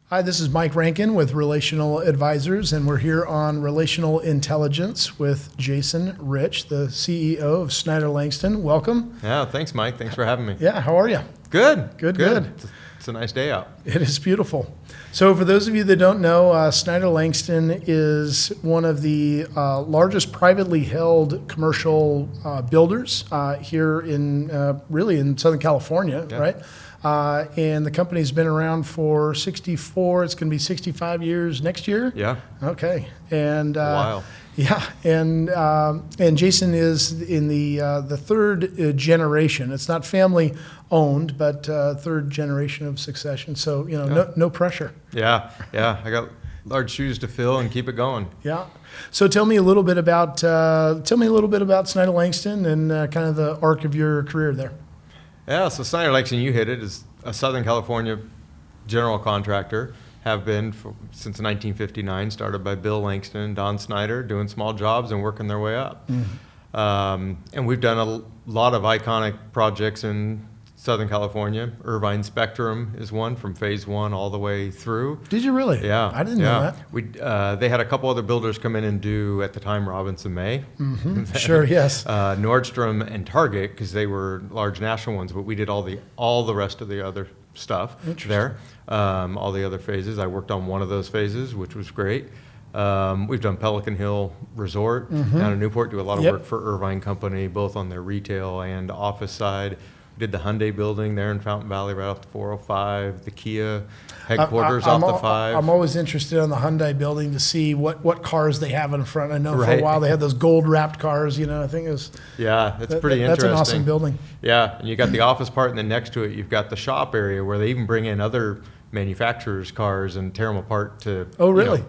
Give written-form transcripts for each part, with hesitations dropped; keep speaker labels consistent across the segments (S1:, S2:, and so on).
S1: Hi, this is Mike Rankin with Relational Advisors, and we're here on Relational Intelligence with Jason Rich, the CEO of Snyder Langston. Welcome.
S2: Yeah, thanks, Mike. Thanks for having me.
S1: Yeah, how are you?
S2: Good.
S1: Good.
S2: It's a nice day out.
S1: It is beautiful. So for those of you that don't know, Snyder Langston is one of the largest privately held commercial builders here in really in Southern California,
S2: Yeah.
S1: right? And the company's been around for 64, it's going to be 65 years next year?
S2: Yeah.
S1: Okay. And
S2: Wow.
S1: yeah, and Jason is in the third generation. It's not family owned, but third generation of succession. So no pressure.
S2: Yeah. I got large shoes to fill and keep it going.
S1: Yeah. So tell me a little bit about Snyder Langston and kind of the arc of your career there.
S2: Yeah. So Snyder Langston, you hit it, is a Southern California general contractor. Have been since 1959. Started by Bill Langston and Don Snyder, doing small jobs and working their way up. And we've done a lot of iconic projects in Southern California. Irvine Spectrum is one, from phase one all the way through.
S1: Did you really?
S2: Yeah.
S1: I didn't know that.
S2: They had a couple other builders come in and do, at the time, Robinson May.
S1: Sure, yes.
S2: Nordstrom and Target, because they were large national ones, but we did all the rest of the other stuff there. All the other phases. I worked on one of those phases, which was great. We've done Pelican Hill Resort down in Newport, do a lot of work for Irvine Company, both on their retail and office side. Did the Hyundai building there in Fountain Valley right off the 405, the Kia headquarters off the 5.
S1: I'm always interested in the Hyundai building to see what cars they have in front. I know for a while they had those gold wrapped cars, I think it was.
S2: Yeah, it's pretty interesting.
S1: That's an awesome building.
S2: Yeah, and you got the office part, and then next to it you've got the shop area where they even bring in other manufacturers' cars and tear them apart to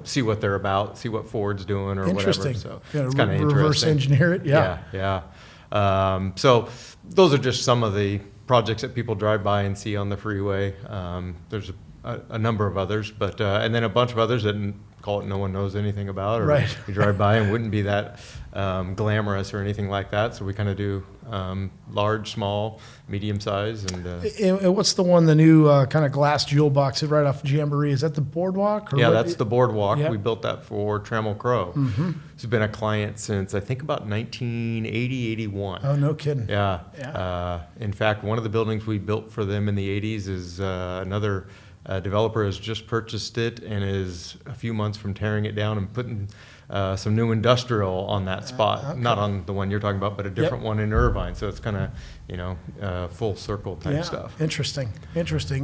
S2: see what they're about, see what Ford's doing or whatever. So it's kind of interesting.
S1: Reverse engineer it,
S2: Yeah. So those are just some of the projects that people drive by and see on the freeway. There's a number of others, but and then a bunch of others that call it no one knows anything about, or you drive by and wouldn't be that glamorous or anything like that. So we kind of do large, small, medium size,
S1: and what's the one, the new kind of glass jewel box right off Jamboree? Is that the Boardwalk?
S2: Or that's the Boardwalk. Yep. We built that for Trammell Crow. It's been a client since I think about 1980, 81.
S1: Oh, no kidding.
S2: Yeah. In fact, one of the buildings we built for them in the 80s is another developer has just purchased it and is a few months from tearing it down and putting some new industrial on that spot. Okay. Not on the one you're talking about, but a different one in Irvine. So it's kind of, full circle type stuff.
S1: Interesting.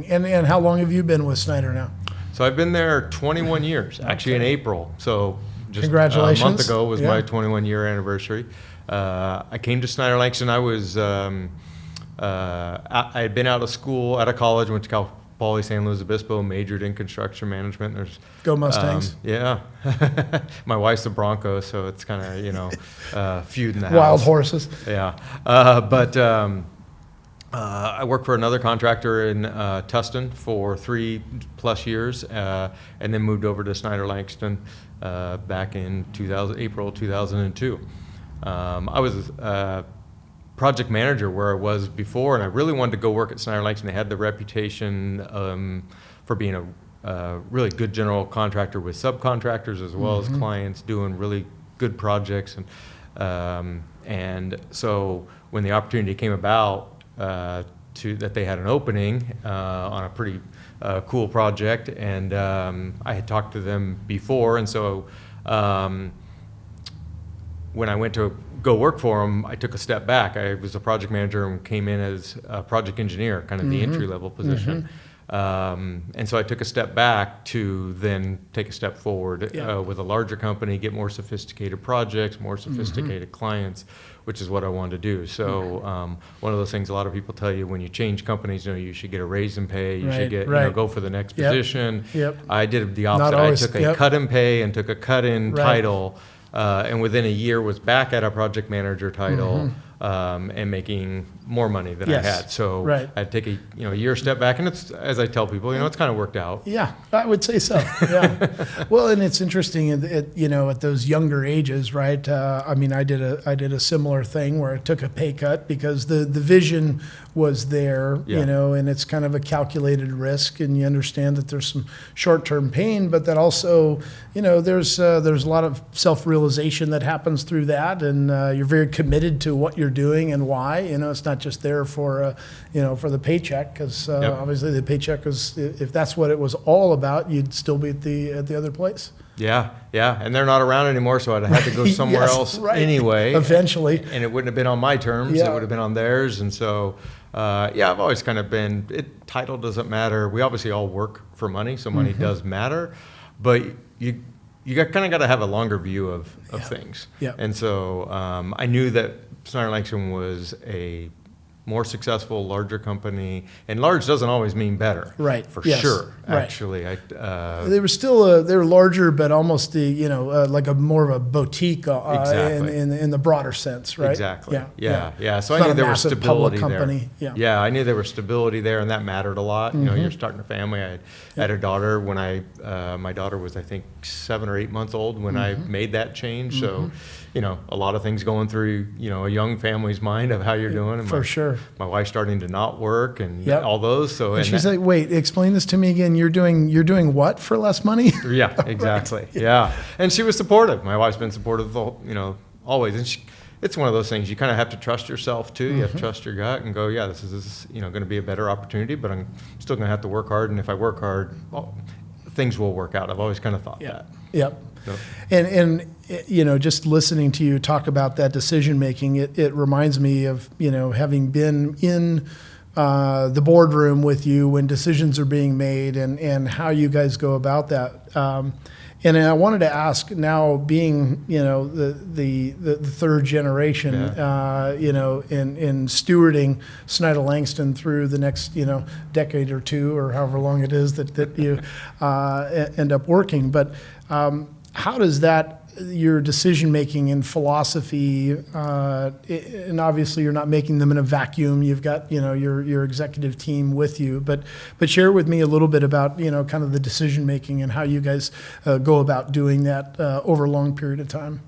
S1: And how long have you been with Snyder now?
S2: So I've been there 21 years, actually in April. So just
S1: congratulations.
S2: A month ago was my 21-year anniversary. I came to Snyder Langston. I was, I had been out of college, went to Cal Poly San Luis Obispo, majored in construction management.
S1: Go Mustangs.
S2: Yeah. My wife's a Bronco, so it's kind of, feud in the house.
S1: Wild horses.
S2: Yeah. But I worked for another contractor in Tustin for 3+ years, and then moved over to Snyder Langston back in April 2002. I was project manager where I was before, and I really wanted to go work at Snyder Langston. They had the reputation for being a really good general contractor with subcontractors as well as clients, doing really good projects. And so when the opportunity came about that they had an opening on a pretty cool project, and I had talked to them before, and so when I went to go work for them, I took a step back. I was a project manager and came in as a project engineer, kind of the entry-level position. And so I took a step back to then take a step forward with a larger company, get more sophisticated projects, more sophisticated clients, which is what I wanted to do. So one of those things a lot of people tell you when you change companies, you should get a raise in pay, you should get go for the next position. I did the opposite. I took a cut in pay and took a cut in title. And within a year was back at a project manager title and making more money than
S1: Yes.
S2: I had. So
S1: Right.
S2: I'd take a year step back, and it's, as I tell people, it's kind of worked out.
S1: Yeah, I would say so. Yeah. Well, and it's interesting at those younger ages, right? I mean, I did a similar thing where I took a pay cut because the vision was there,
S2: Yeah.
S1: and it's kind of a calculated risk, and you understand that there's some short-term pain, but that also, there's a lot of self-realization that happens through that, and you're very committed to what you're doing and why. It's not just there for for the paycheck, because
S2: Yep.
S1: obviously the paycheck is, if that's what it was all about, you'd still be at the other place.
S2: Yeah, and they're not around anymore, so I'd have to go somewhere
S1: Yes,
S2: else
S1: right.
S2: anyway.
S1: Eventually.
S2: And it wouldn't have been on my terms.
S1: Yeah.
S2: It would have been on theirs. And so, I've always kind of been, title doesn't matter. We obviously all work for money, so money does matter. But you kind of got to have a longer view of things.
S1: Yeah.
S2: And so I knew that Snyder Langston was a more successful, larger company, and large doesn't always mean better.
S1: Right.
S2: For
S1: Yes.
S2: sure.
S1: Right.
S2: Actually,
S1: They were still they were larger, but almost like a more of a boutique
S2: Exactly.
S1: in the broader sense, right?
S2: Exactly.
S1: Yeah.
S2: Yeah. So
S1: It's
S2: I
S1: not
S2: knew
S1: a
S2: there was
S1: massive public
S2: stability
S1: company.
S2: there.
S1: Yeah.
S2: Yeah, I knew there was stability there, and that mattered a lot. You're starting a family. I had a daughter when my daughter was, I think, 7 or 8 months old when I made that change. So, a lot of things going through, a young family's mind of how you're doing. And
S1: For sure.
S2: My wife's starting to not work and
S1: Yep.
S2: all those. So
S1: And she's like, "Wait, explain this to me again. You're doing what for less money?"
S2: yeah, exactly. Yeah. And she was supportive. My wife's been supportive, always. And it's one of those things you kind of have to trust yourself too. You have to trust your gut and go, yeah, this is going to be a better opportunity, but I'm still going to have to work hard. And if I work hard, things will work out. I've always kind of thought that.
S1: Yep.
S2: So.
S1: And just listening to you talk about that decision making, it reminds me of having been in the boardroom with you when decisions are being made and how you guys go about that. And I wanted to ask, now being the third generation, in stewarding Snyder Langston through the next decade or two, or however long it is that you end up working, but how does that, your decision making and philosophy, and obviously you're not making them in a vacuum. You've got your executive team with you, but share with me a little bit about kind of the decision making and how you guys go about doing that over a long period of time.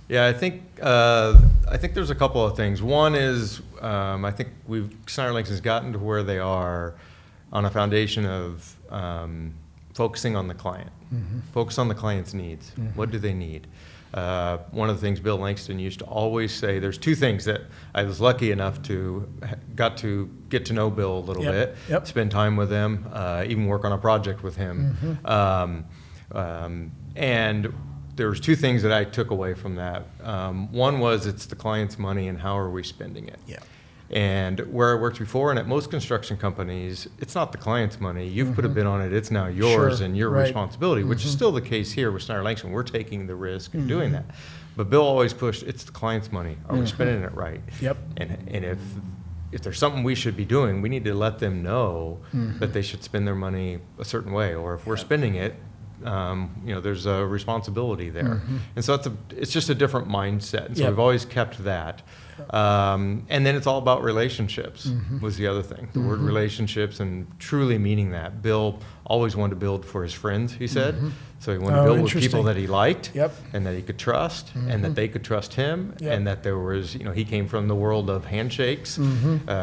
S2: Yeah, I think there's a couple of things. One is I think Snyder Langston's gotten to where they are on a foundation of focusing on the client, focus on the client's needs. What do they need? One of the things Bill Langston used to always say, there's two things that I was lucky enough to get to know Bill a little bit, spend time with him, even work on a project with him. And there was two things that I took away from that. One was it's the client's money and how are we spending it? Yeah. And where I worked before, and at most construction companies, it's not the client's money. You've put a bid on it. It's now yours and your responsibility, which is still the case here with Snyder Langston. We're taking the risk of doing that. But Bill always pushed, it's the client's money. Are we spending it right? Yep. And if there's something we should be doing, we need to let them know that they should spend their money a certain way. Or if we're spending it, there's a responsibility there. And so it's just a different mindset. And so we've always kept that. And then it's all about relationships was the other thing. The word relationships and truly meaning that. Bill always wanted to build for his friends, he said. So he wanted to build with people that he liked and that he could trust and that they could trust him and that there was, he came from the world of handshakes.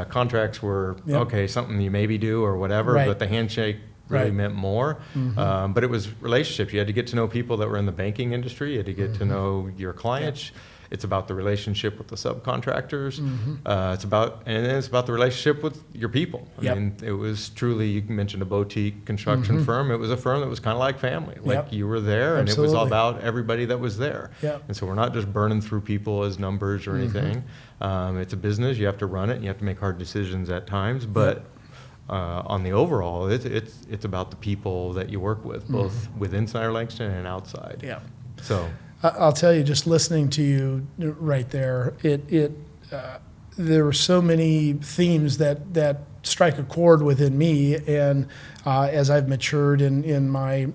S2: Contracts were, okay, something you maybe do or whatever, but the handshake really meant more. But it was relationships. You had to get to know people that were in the banking industry. You had to get to know your clients. It's about the relationship with the subcontractors. It's about the relationship with your people. I mean, it was truly, you mentioned a boutique construction firm. It was a firm that was kind of like family. Like you were there and it was all about everybody that was there. And so we're not just burning through people as numbers or anything. It's a business. You have to run it and you have to make hard decisions at times. But on the overall, it's about the people that you work with, both within Snyder Langston and outside. Yeah. So
S1: I'll tell you, just listening to you right there, there were so many themes that strike a chord within me, and as I've matured in my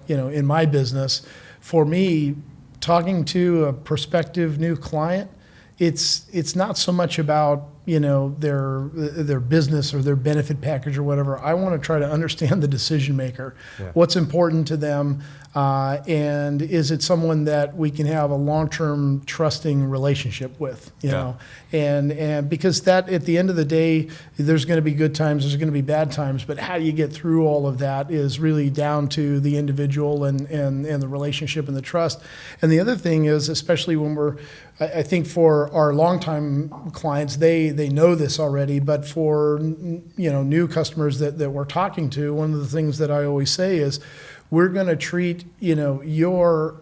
S1: in my business, for me, talking to a prospective new client, it's not so much about their business or their benefit package or whatever. I want to try to understand the decision maker.
S2: Yeah.
S1: What's important to them, and is it someone that we can have a long-term trusting relationship with? And because that, at the end of the day, there's going to be good times, there's going to be bad times, but how do you get through all of that is really down to the individual and the relationship and the trust. And the other thing is, especially when I think for our longtime clients, they know this already, but for new customers that we're talking to, one of the things that I always say is, we're going to treat your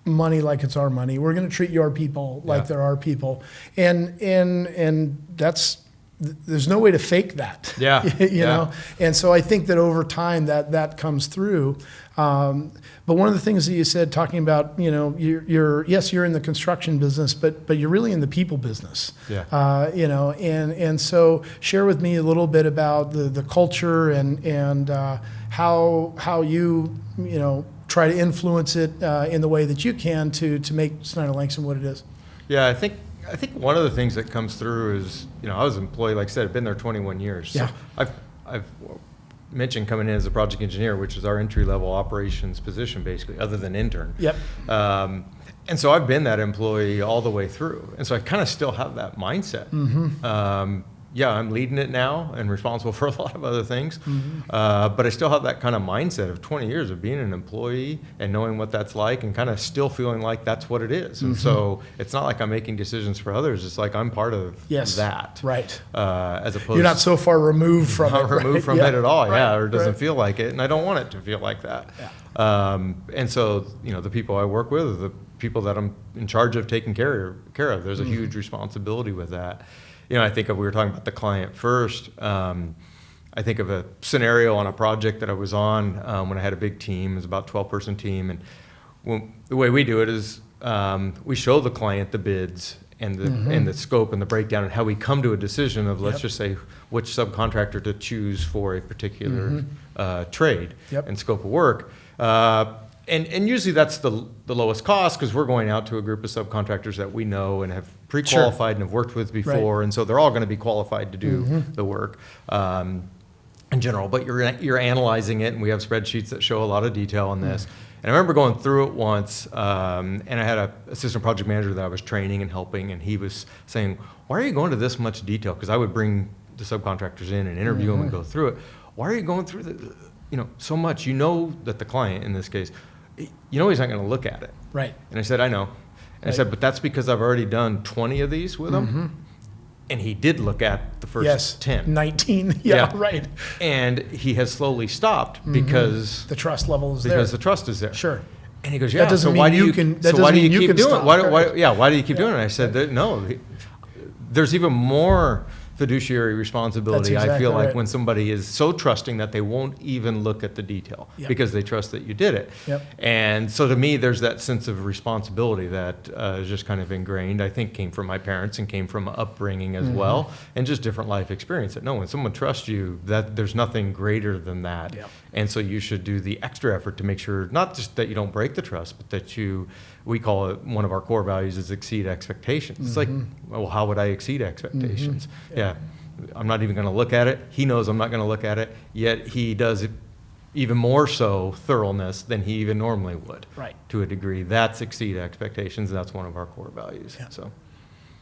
S1: money like it's our money. We're going to treat your people like they're our people, and that's, there's no way to fake that. You know. And so I think that over time that comes through. But one of the things that you said, talking about, you're in the construction business, but you're really in the people business. And so share with me a little bit about the culture and how you try to influence it in the way that you can to make Snyder Langston what it is.
S2: Yeah, I think one of the things that comes through is, I was an employee, like I said, I've been there 21 years. So I've mentioned coming in as a project engineer, which is our entry-level operations position, basically, other than intern. And so I've been that employee all the way through. And so I kind of still have that mindset. I'm leading it now and responsible for a lot of other things. But I still have that kind of mindset of 20 years of being an employee and knowing what that's like and kind of still feeling like that's what it is. And so it's not like I'm making decisions for others. It's like I'm part of that.
S1: Right.
S2: As opposed,
S1: you're not so far removed from it.
S2: Not removed from it at all.
S1: Right.
S2: Or it doesn't feel like it. And I don't want it to feel like that. And so, the people I work with are the people that I'm in charge of taking care of. There's a huge responsibility with that. I think we were talking about the client first. I think of a scenario on a project that I was on when I had a big team. It was about a 12-person team. And the way we do it is we show the client the bids and the scope and the breakdown and how we come to a decision of, let's just say, which subcontractor to choose for a particular trade and scope of work. And usually that's the lowest cost, because we're going out to a group of subcontractors that we know and have pre-qualified and have worked with before, and so they're all going to be qualified to do the work in general. But you're analyzing it, and we have spreadsheets that show a lot of detail on this. And I remember going through it once, and I had an assistant project manager that I was training and helping, and he was saying, "Why are you going to this much detail?" Because I would bring the subcontractors in and interview them and go through it. Why are you going through so much? That the client in this case, he's not going to look at it.
S1: Right.
S2: And I said, I know. And I said, but that's because I've already done 20 of these with him. And he did look at the first 10.
S1: 19. Right.
S2: And he has slowly stopped because
S1: the trust level is there.
S2: Because the trust is there.
S1: Sure.
S2: And he goes,
S1: that doesn't mean
S2: why do you
S1: keep
S2: doing it? Why do you keep doing it? And I said, no, there's even more fiduciary responsibility, I feel like, when somebody is so trusting that they won't even look at the detail because they trust that you did it. And so to me, there's that sense of responsibility that is just kind of ingrained, I think came from my parents and came from upbringing as well, and just different life experience. That when someone trusts you, that there's nothing greater than that. And so you should do the extra effort to make sure, not just that you don't break the trust, but that we call it, one of our core values is exceed expectations. It's like, well, how would I exceed expectations? I'm not even going to look at it. He knows I'm not going to look at it, yet he does it even more so thoroughness than he even normally would.
S1: Right.
S2: To a degree. That's exceed expectations. That's one of our core values. So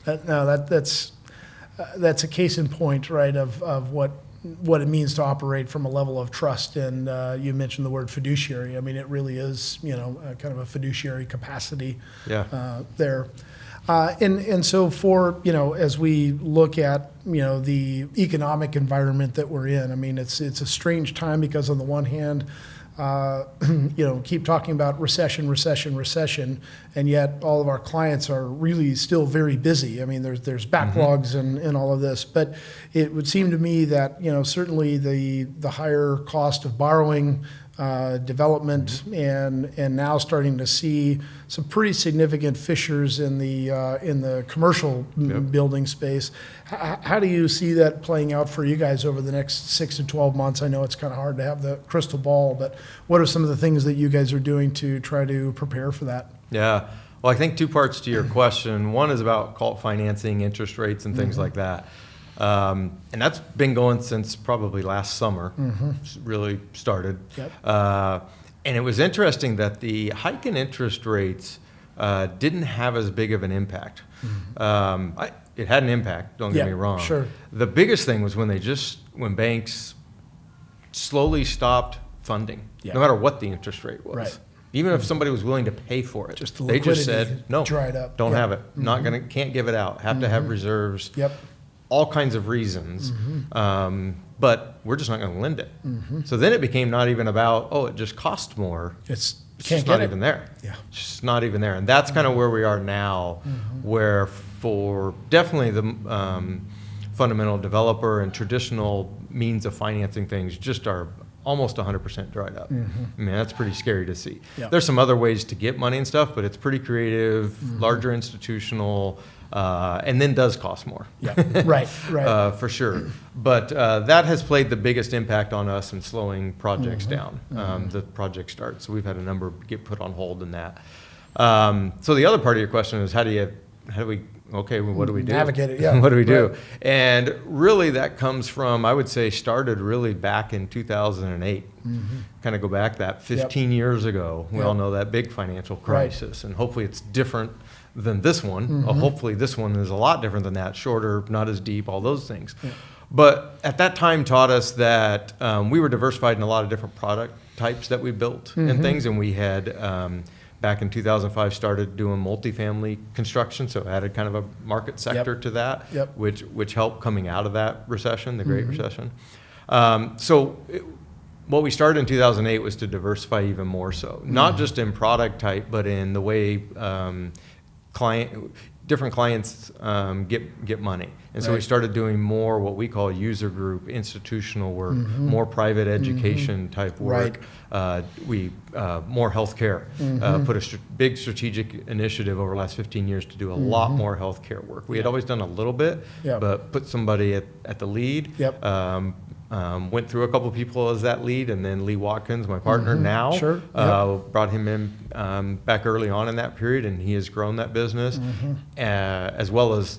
S1: that's a case in point, right, of what it means to operate from a level of trust. And you mentioned the word fiduciary. I mean, it really is, kind of a fiduciary capacity there. And so for, as we look at, the economic environment that we're in, I mean, it's a strange time, because on the one hand, keep talking about recession, and yet all of our clients are really still very busy. I mean, there's backlogs and all of this, but it would seem to me that, certainly the higher cost of borrowing, development, and now starting to see some pretty significant fissures in the commercial building space. How do you see that playing out for you guys over the next 6 to 12 months? I know it's kind of hard to have the crystal ball, but what are some of the things that you guys are doing to try to prepare for that?
S2: Yeah. Well, I think two parts to your question. One is about financing, interest rates, and things like that. And that's been going since probably last summer. It's really started.
S1: Yep.
S2: And it was interesting that the hike in interest rates didn't have as big of an impact. It had an impact, don't get me wrong.
S1: Sure.
S2: The biggest thing was when banks slowly stopped funding, no matter what the interest rate was.
S1: Right.
S2: Even if somebody was willing to pay for it,
S1: Just the
S2: they just
S1: liquidity
S2: said, no,
S1: dried up.
S2: don't
S1: Yep.
S2: have it. Can't give it out. Have to have reserves.
S1: Yep.
S2: All kinds of reasons. But we're just not going to lend it. So then it became not even about, it just cost more.
S1: It's
S2: It's
S1: can't
S2: just
S1: get
S2: not
S1: it.
S2: even there.
S1: Yeah.
S2: It's just not even there. And that's kind of where we are now, where for definitely the fundamental developer and traditional means of financing things just are almost 100% dried up. I mean, that's pretty scary to see.
S1: Yeah.
S2: There's some other ways to get money and stuff, but it's pretty creative, larger institutional, and then does cost more.
S1: Yeah. Right.
S2: For sure. But that has played the biggest impact on us in slowing projects down, the project start. So we've had a number get put on hold in that. So the other part of your question is what do we do?
S1: Navigate it, yeah.
S2: What do we do?
S1: Right.
S2: And really that comes from, I would say, started really back in 2008. Kind of go back that 15 years ago. We all know that big financial crisis. And hopefully it's different than this one. Hopefully this one is a lot different than that, shorter, not as deep, all those things.
S1: Yeah.
S2: But at that time taught us that we were diversified in a lot of different product types that we built and things. And we had, back in 2005, started doing multifamily construction, so added kind of a market sector to that, which helped coming out of that recession, the Great Recession. What we started in 2008 was to diversify even more so, not just in product type, but in the way different clients get money. And so we started doing more what we call user group, institutional work, more private education type work. More healthcare. Put a big strategic initiative over the last 15 years to do a lot more healthcare work. We had always done a little bit, but put somebody at the lead. Went through a couple of people as that lead, and then Lee Watkins, my partner now, brought him in back early on in that period, and he has grown that business, as well as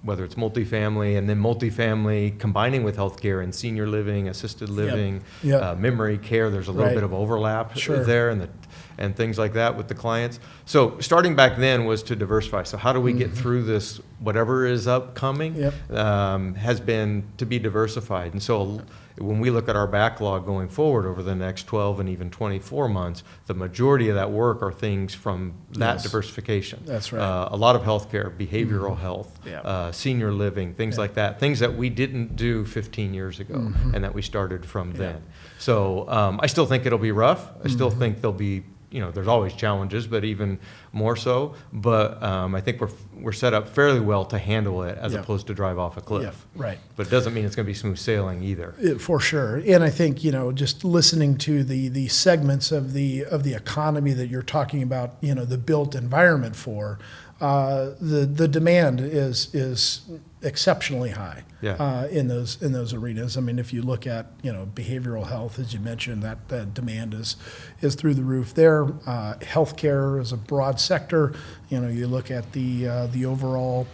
S2: whether it's multifamily, and then multifamily combining with healthcare and senior living, assisted living, memory care. There's a little bit of overlap there, and things like that with the clients. So starting back then was to diversify. So how do we get through this, whatever is upcoming, has been to be diversified. And so when we look at our backlog going forward over the next 12 and even 24 months, the majority of that work are things from that diversification.
S1: That's right.
S2: A lot of healthcare, behavioral health, senior living, things like that, things that we didn't do 15 years ago and that we started from then. So I still think it'll be rough. I still think there'll be, there's always challenges, but even more so. But I think we're set up fairly well to handle it as opposed to drive off a cliff.
S1: Right.
S2: But it doesn't mean it's going to be smooth sailing either.
S1: For sure. And I think, just listening to the segments of the economy that you're talking about, the built environment for, the demand is exceptionally high in those arenas. I mean, if you look at behavioral health, as you mentioned, that demand is through the roof there. Healthcare is a broad sector. You look at the overall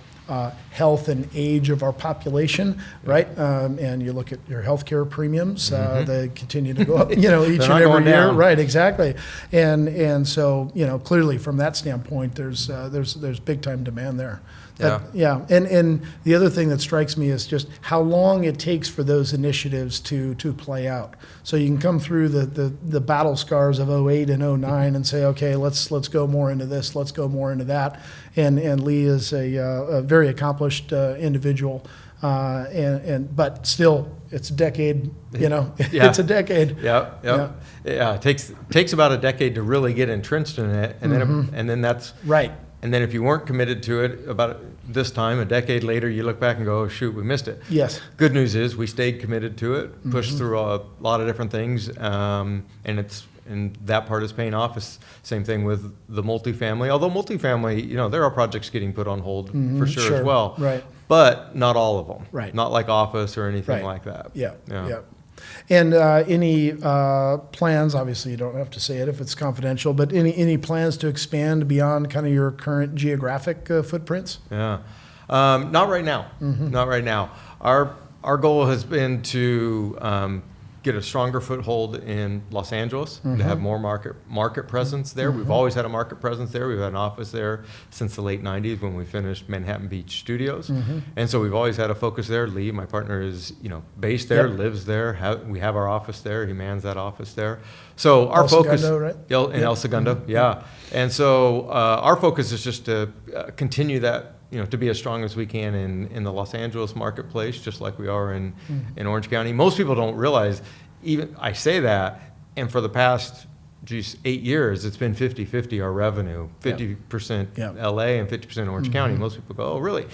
S1: health and age of our population, right? And you look at your healthcare premiums; they continue to go up, each and every year,
S2: down.
S1: right? Exactly. And so clearly from that standpoint, there's big time demand there. And the other thing that strikes me is just how long it takes for those initiatives to play out. So you can come through the battle scars of 08 and 09 and say, okay, let's go more into this, let's go more into that. And Lee is a very accomplished individual, but still, it's a decade. It's a decade.
S2: Yeah. It takes about a decade to really get entrenched in it, and then that's
S1: right.
S2: And then if you weren't committed to it about this time, a decade later, you look back and go, oh, shoot, we missed it.
S1: Yes.
S2: Good news is we stayed committed to it, pushed through a lot of different things, and that part is paying off. It's same thing with the multifamily. Although multifamily, there are projects getting put on hold for sure as well.
S1: Right.
S2: But not all of them.
S1: Right.
S2: Not like office or anything like that.
S1: Yeah. And any plans, obviously you don't have to say it if it's confidential, but any plans to expand beyond kind of your current geographic footprints?
S2: Yeah. Not right now. Not right now. our goal has been to get a stronger foothold in Los Angeles, to have more market presence there. We've always had a market presence there. We've had an office there since the late 90s when we finished Manhattan Beach Studios. And so we've always had a focus there. Lee, my partner, is based there, lives there. We have our office there. He mans that office there. So our focus,
S1: right?
S2: in El Segundo, yeah. And so our focus is just to continue that, to be as strong as we can in the Los Angeles marketplace, just like we are in Orange County. Most people don't realize, even I say that, and for the past 8 years, it's been 50-50 our revenue, 50% LA and 50% Orange County. Most people go, oh, really?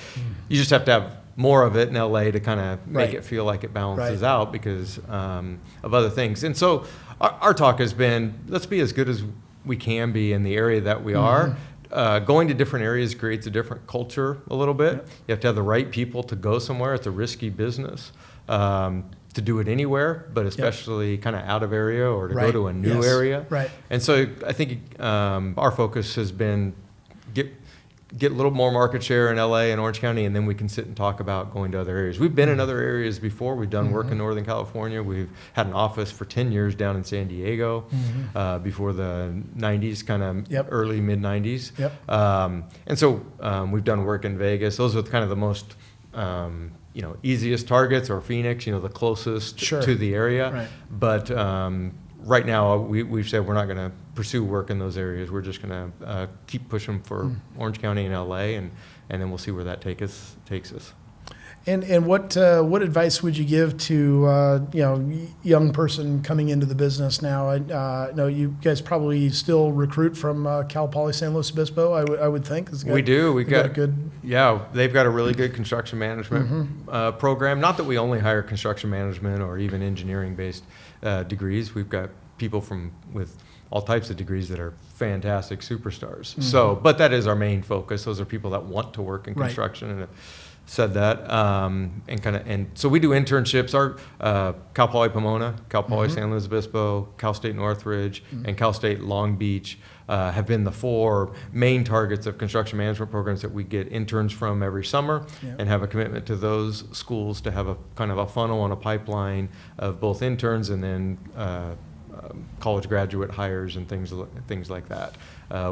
S2: You just have to have more of it in LA to kind of make it feel like it balances out because of other things. And so our talk has been, let's be as good as we can be in the area that we are. Going to different areas creates a different culture a little bit. You have to have the right people to go somewhere. It's a risky business to do it anywhere, but especially kind of out of area or to go to a new area. And so I think our focus has been get a little more market share in LA and Orange County, and then we can sit and talk about going to other areas. We've been in other areas before. We've done work in Northern California. We've had an office for 10 years down in San Diego before the 90s, kind of early, mid-90s. And so we've done work in Vegas. Those are kind of the most easiest targets, or Phoenix, the closest to the area. But right now, we've said we're not going to pursue work in those areas. We're just going to keep pushing for Orange County and LA, and then we'll see where that takes us.
S1: And what advice would you give to young person coming into the business now? I know you guys probably still recruit from Cal Poly San Luis Obispo. I would think.
S2: We do. We've got
S1: a good.
S2: Yeah, they've got a really good construction management program. Not that we only hire construction management or even engineering-based degrees. We've got people with all types of degrees that are fantastic superstars. So, but that is our main focus. Those are people that want to work in construction and have said that. And so we do internships. Our Cal Poly Pomona, Cal Poly San Luis Obispo, Cal State Northridge, and Cal State Long Beach have been the 4 main targets of construction management programs that we get interns from every summer, and have a commitment to those schools to have a kind of a funnel and a pipeline of both interns and then college graduate hires and things like that.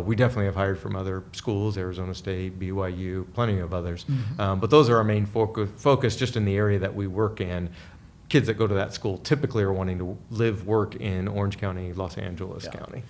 S2: We definitely have hired from other schools, Arizona State, BYU, plenty of others. But those are our main focus just in the area that we work in. Kids that go to that school typically are wanting to live, work in Orange County, Los Angeles County.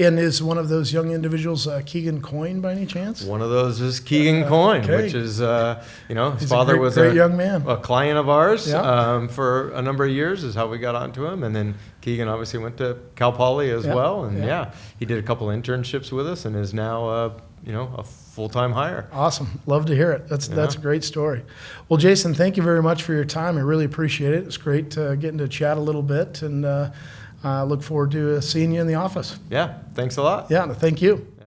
S1: And is one of those young individuals Keegan Coyne by any chance?
S2: One of those is Keegan Coyne, which is, his father was
S1: a young man,
S2: a client of ours for a number of years is how we got onto him. And then Keegan obviously went to Cal Poly as well. And he did a couple internships with us and is now, a full-time hire.
S1: Awesome. Love to hear it. That's a great story. Well, Jason, thank you very much for your time. I really appreciate it. It's great getting to chat a little bit, and look forward to seeing you in the office.
S2: Yeah, thanks a lot.
S1: Yeah, thank you.